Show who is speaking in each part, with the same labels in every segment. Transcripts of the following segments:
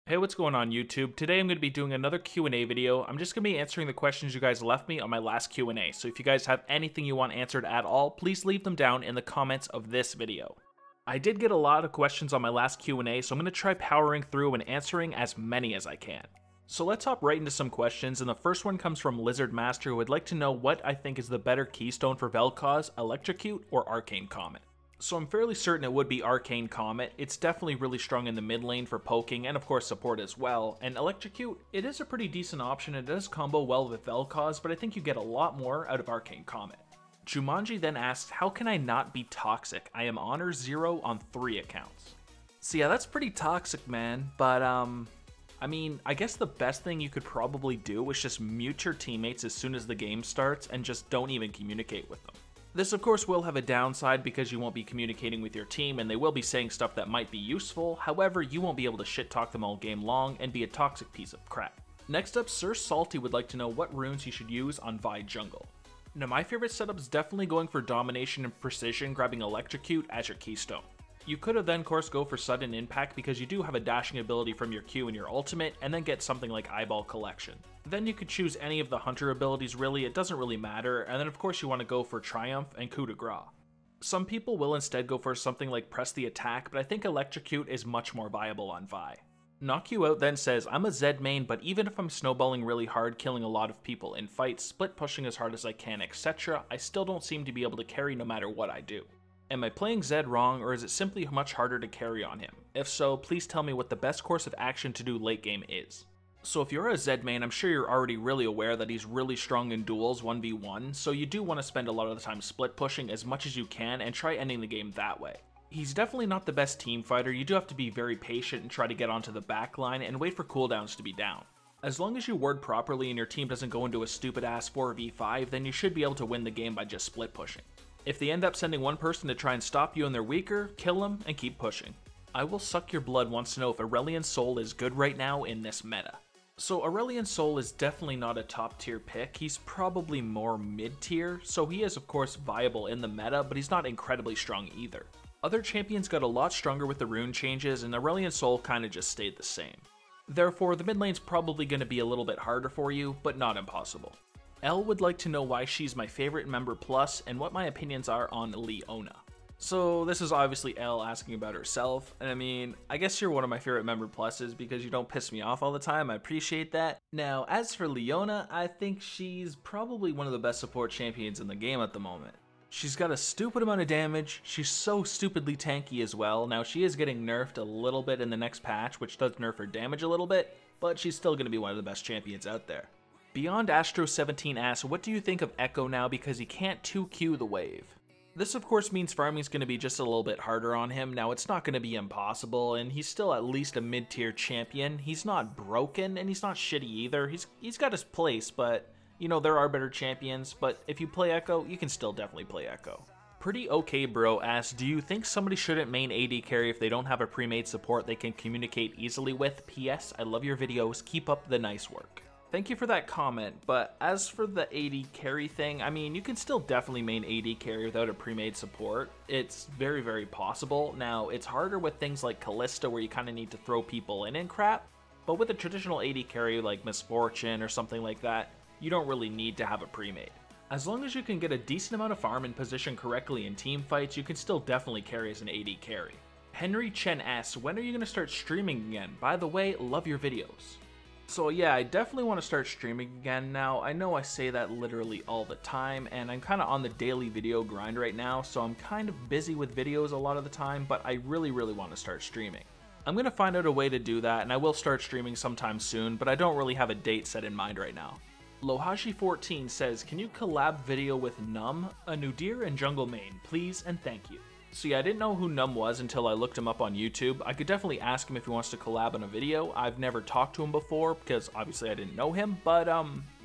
Speaker 1: Hey, what's going on YouTube? Today I'm going to be doing another Q&A video. I'm just going to be answering the questions you guys left me on my last Q&A. So if you guys have anything you want answered at all, please leave them down in the comments of this video. I did get a lot of questions on my last Q&A, so I'm going to try powering through and answering as many as I can. So let's hop right into some questions, and the first one comes from Lizard Master, who would like to know what I think is the better keystone for vel'koz, Electrocute or Arcane Comet. So I'm fairly certain it would be Arcane Comet. It's definitely really strong in the mid lane for poking and of course support as well. And Electrocute, it is a pretty decent option. It does combo well with vel'koz, but I think you get a lot more out of Arcane Comet. Jumanji then asks, how can I not be toxic? I am honor 0 on 3 accounts. So yeah, that's pretty toxic, man. But I mean, I guess the best thing you could probably do is just mute your teammates as soon as the game starts and just don't even communicate with them. This of course will have a downside because you won't be communicating with your team and they will be saying stuff that might be useful, however you won't be able to shit talk them all game long and be a toxic piece of crap. Next up, Sir Salty would like to know what runes you should use on Vi jungle. Now my favorite setup is definitely going for domination and precision, grabbing Electrocute as your keystone. You could have then of course go for sudden impact because you do have a dashing ability from your Q and your ultimate, and then get something like eyeball collection. Then you could choose any of the hunter abilities, really, it doesn't really matter, and then of course you want to go for triumph and coup de grace. Some people will instead go for something like press the attack, but I think Electrocute is much more viable on Vi. Knock You Out then says, I'm a Zed main, but even if I'm snowballing really hard, killing a lot of people in fights, split pushing as hard as I can, etc., I still don't seem to be able to carry no matter what I do. Am I playing Zed wrong, or is it simply much harder to carry on him? If so, please tell me what the best course of action to do late game is. So if you're a Zed main, I'm sure you're already really aware that he's really strong in duels 1v1, so you do want to spend a lot of the time split pushing as much as you can and try ending the game that way. He's definitely not the best team fighter, you do have to be very patient and try to get onto the back line and wait for cooldowns to be down. As long as you ward properly and your team doesn't go into a stupid ass 4v5, then you should be able to win the game by just split pushing. If they end up sending one person to try and stop you and they're weaker, kill them and keep pushing. I Will Suck Your Blood wants to know if Aurelion Sol is good right now in this meta. So Aurelion Sol is definitely not a top tier pick, he's probably more mid tier, so he is of course viable in the meta, but he's not incredibly strong either. Other champions got a lot stronger with the rune changes, and Aurelion Sol kinda just stayed the same. Therefore, the mid lane's probably going to be a little bit harder for you, but not impossible. Elle would like to know why she's my favorite member plus, and what my opinions are on Leona. So this is obviously Elle asking about herself, and I mean, I guess you're one of my favorite member pluses because you don't piss me off all the time, I appreciate that. Now, as for Leona, I think she's probably one of the best support champions in the game at the moment. She's got a stupid amount of damage, she's so stupidly tanky as well. Now she is getting nerfed a little bit in the next patch, which does nerf her damage a little bit, but she's still going to be one of the best champions out there. Beyond Astro 17 asks, what do you think of Echo now because he can't 2Q the wave? This of course means farming is going to be just a little bit harder on him. Now it's not going to be impossible, and he's still at least a mid-tier champion. He's not broken, and he's not shitty either. He's got his place, but you know, there are better champions, but if you play Echo, you can still definitely play Echo. Pretty Okay Bro asks, do you think somebody shouldn't main AD carry if they don't have a pre-made support they can communicate easily with? PS, I love your videos, keep up the nice work. Thank you for that comment, but as for the AD carry thing, I mean, you can still definitely main AD carry without a pre-made support. It's very, very possible. Now, it's harder with things like Kalista where you kind of need to throw people in and crap, but with a traditional AD carry like Misfortune or something like that, you don't really need to have a pre-made. As long as you can get a decent amount of farm and position correctly in team fights, you can still definitely carry as an AD carry. Henry Chen asks, when are you going to start streaming again? By the way, love your videos. So yeah, I definitely want to start streaming again now. I know I say that literally all the time, and I'm kind of on the daily video grind right now, so I'm kind of busy with videos a lot of the time, but I really want to start streaming. I'm going to find out a way to do that, and I will start streaming sometime soon, but I don't really have a date set in mind right now. Lohashi14 says, can you collab video with Num, a Nudir and jungle main, please and thank you. So yeah, I didn't know who Num was until I looked him up on YouTube. I could definitely ask him if he wants to collab on a video. I've never talked to him before because obviously I didn't know him, but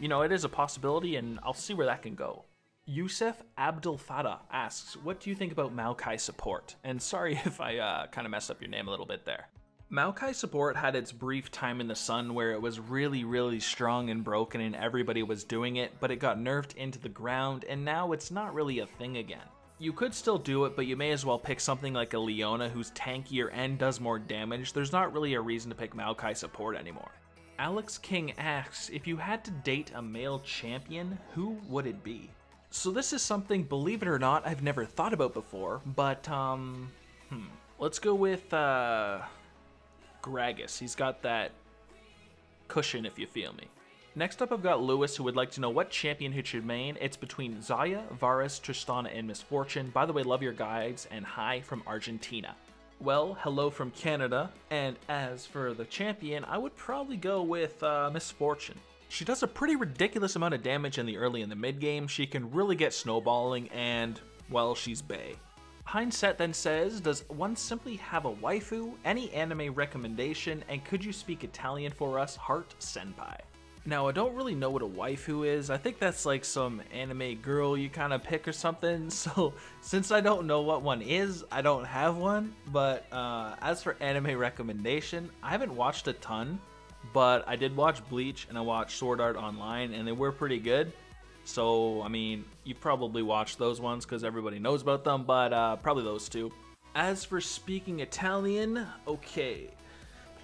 Speaker 1: you know, it is a possibility and I'll see where that can go. Yusef Abdel Fattah asks, what do you think about Maokai support? And sorry if I kind of messed up your name a little bit there. Maokai support had its brief time in the sun where it was really strong and broken and everybody was doing it, but it got nerfed into the ground and now it's not really a thing again. You could still do it, but you may as well pick something like a Leona who's tankier and does more damage. There's not really a reason to pick Maokai support anymore. Alex King asks, if you had to date a male champion, who would it be? So this is something, believe it or not, I've never thought about before, but, let's go with, Gragas. He's got that cushion, if you feel me. Next up, I've got Lewis, who would like to know what champion he should main. It's between Xayah, Varus, Tristana, and Miss Fortune. By the way, love your guides, and hi from Argentina. Well, hello from Canada, and as for the champion, I would probably go with Miss Fortune. She does a pretty ridiculous amount of damage in the early and the mid game. She can really get snowballing, and, well, she's bae. Hindset then says, does one simply have a waifu? Any anime recommendation? And could you speak Italian for us? Heart Senpai. Now, I don't really know what a waifu is. I think that's like some anime girl you kind of pick or something. So, since I don't know what one is, I don't have one. But as for anime recommendation, I haven't watched a ton. But I did watch Bleach and I watched Sword Art Online and they were pretty good. So, I mean, you probably watched those ones because everybody knows about them. But probably those two. As for speaking Italian, okay,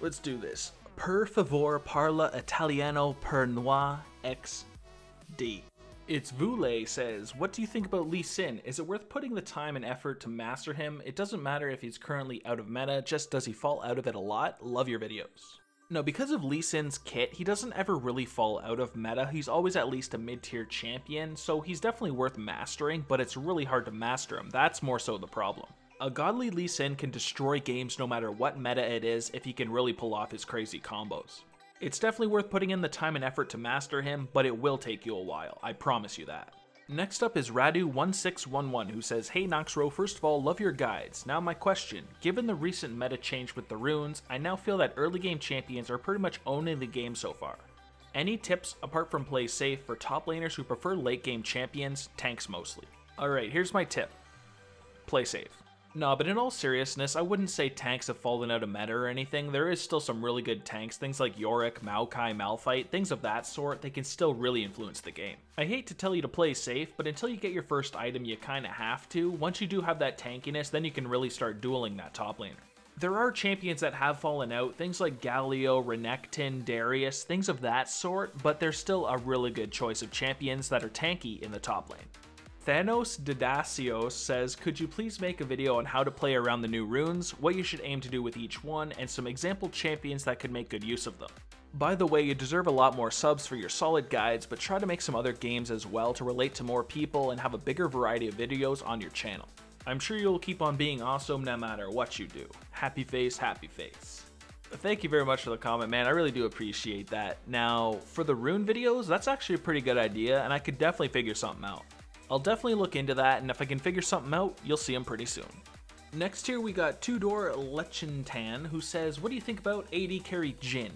Speaker 1: let's do this. Per favor parla italiano per noi XD. It's Vule says, what do you think about Lee Sin? Is it worth putting the time and effort to master him? It doesn't matter if he's currently out of meta, just does he fall out of it a lot? Love your videos. No, because of Lee Sin's kit, he doesn't ever really fall out of meta. He's always at least a mid-tier champion, so he's definitely worth mastering, but it's really hard to master him. That's more so the problem. A godly Lee Sin can destroy games no matter what meta it is if he can really pull off his crazy combos. It's definitely worth putting in the time and effort to master him, but it will take you a while, I promise you that. Next up is Radu1611 who says, hey Noxro, first of all, love your guides. Now my question, given the recent meta change with the runes, I now feel that early game champions are pretty much owning the game so far. Any tips apart from play safe for top laners who prefer late game champions, tanks mostly? Alright, here's my tip. Play safe. No, but in all seriousness, I wouldn't say tanks have fallen out of meta or anything. There is still some really good tanks, things like Yorick, Maokai, Malphite, things of that sort. They can still really influence the game. I hate to tell you to play safe, but until you get your first item, you kinda have to. Once you do have that tankiness, then you can really start dueling that top laner. There are champions that have fallen out, things like Galio, Renekton, Darius, things of that sort, but there's still a really good choice of champions that are tanky in the top lane. Thanos Didacios says, could you please make a video on how to play around the new runes, what you should aim to do with each one, and some example champions that could make good use of them. By the way, you deserve a lot more subs for your solid guides, but try to make some other games as well to relate to more people and have a bigger variety of videos on your channel. I'm sure you'll keep on being awesome no matter what you do. Happy face, happy face. Thank you very much for the comment, man. I really do appreciate that. Now, for the rune videos, that's actually a pretty good idea, and I could definitely figure something out. I'll definitely look into that, and if I can figure something out, you'll see them pretty soon. Next here we got Tudor Lechintan, who says, what do you think about AD carry Jhin?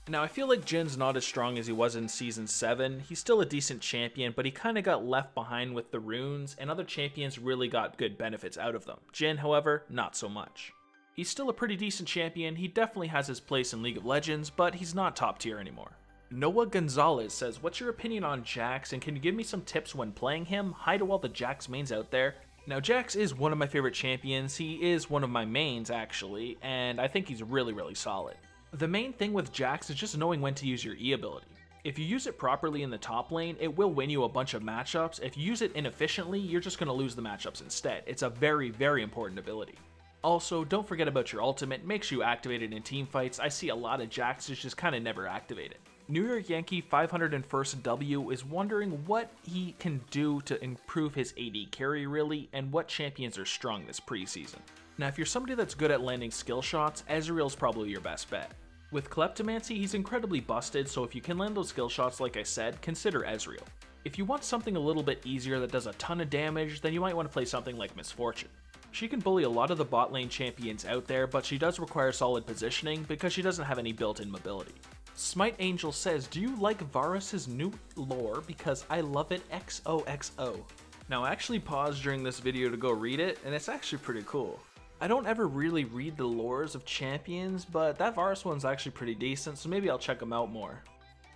Speaker 1: Now I feel like Jin's not as strong as he was in Season 7, he's still a decent champion, but he kinda got left behind with the runes, and other champions really got good benefits out of them. Jhin, however, not so much. He's still a pretty decent champion, he definitely has his place in League of Legends, but he's not top tier anymore. Noah Gonzalez says, what's your opinion on Jax, and can you give me some tips when playing him? Hi to all the Jax mains out there. Now Jax is one of my favorite champions, he is one of my mains actually, and I think he's really solid. The main thing with Jax is just knowing when to use your E ability. If you use it properly in the top lane, it will win you a bunch of matchups. If you use it inefficiently, you're just going to lose the matchups instead. It's a very important ability. Also, don't forget about your ultimate, make sure you activate it in team fights. I see a lot of Jaxes just kind of never activate it. New York Yankee 501st W is wondering what he can do to improve his AD carry really, and what champions are strong this preseason. Now if you're somebody that's good at landing skill shots, Ezreal's probably your best bet. With Kleptomancy, he's incredibly busted, so if you can land those skill shots like I said, consider Ezreal. If you want something a little bit easier that does a ton of damage, then you might want to play something like Miss Fortune. She can bully a lot of the bot lane champions out there, but she does require solid positioning because she doesn't have any built-in mobility. Smite Angel says, do you like Varus's new lore? Because I love it XOXO. Now I actually paused during this video to go read it, and it's actually pretty cool. I don't ever really read the lores of champions, but that Varus one's actually pretty decent, so maybe I'll check them out more.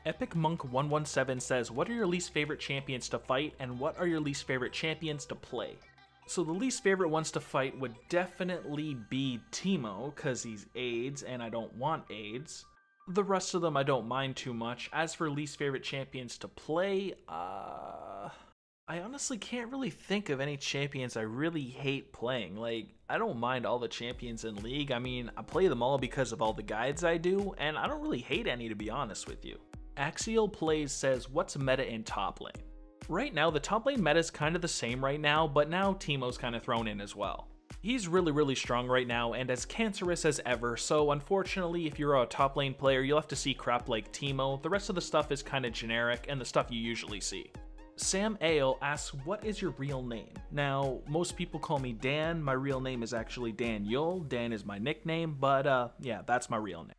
Speaker 1: Epic Monk 117 says, what are your least favorite champions to fight, and what are your least favorite champions to play? So the least favorite ones to fight would definitely be Teemo, cause he's AIDS and I don't want AIDS. The rest of them I don't mind too much. As for least favorite champions to play, I honestly can't really think of any champions I really hate playing. Like, I don't mind all the champions in League. I mean, I play them all because of all the guides I do, and I don't really hate any to be honest with you. Axial Plays says, what's meta in top lane? Right now, the top lane meta is kind of the same right now, but now Teemo's kind of thrown in as well. He's really strong right now and as cancerous as ever, so unfortunately if you're a top lane player you'll have to see crap like Teemo. The rest of the stuff is kind of generic and the stuff you usually see. Sam Ale asks, what is your real name? Now, most people call me Dan. My real name is actually Daniel. Dan is my nickname, but yeah, that's my real name.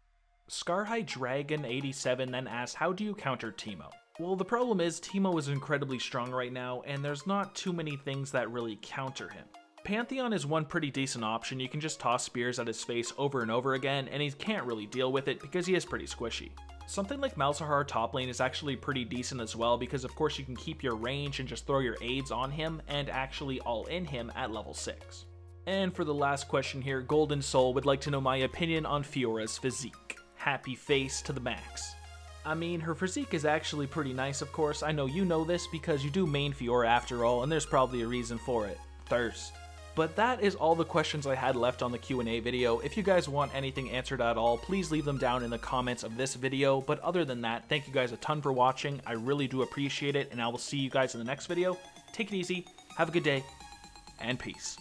Speaker 1: Scarhigh Dragon 87 then asks, how do you counter Teemo? Well, the problem is Teemo is incredibly strong right now, and there's not too many things that really counter him. Pantheon is one pretty decent option. You can just toss spears at his face over and over again, and he can't really deal with it because he is pretty squishy. Something like Malzahar top lane is actually pretty decent as well because of course you can keep your range and just throw your aids on him and actually all in him at level 6. And for the last question here, Golden Soul would like to know my opinion on Fiora's physique. Happy face to the max. I mean, her physique is actually pretty nice, of course. I know you know this because you do main Fiora after all, and there's probably a reason for it. Thirst. But that is all the questions I had left on the Q&A video. If you guys want anything answered at all, please leave them down in the comments of this video. But other than that, thank you guys a ton for watching. I really do appreciate it, and I will see you guys in the next video. Take it easy, have a good day, and peace.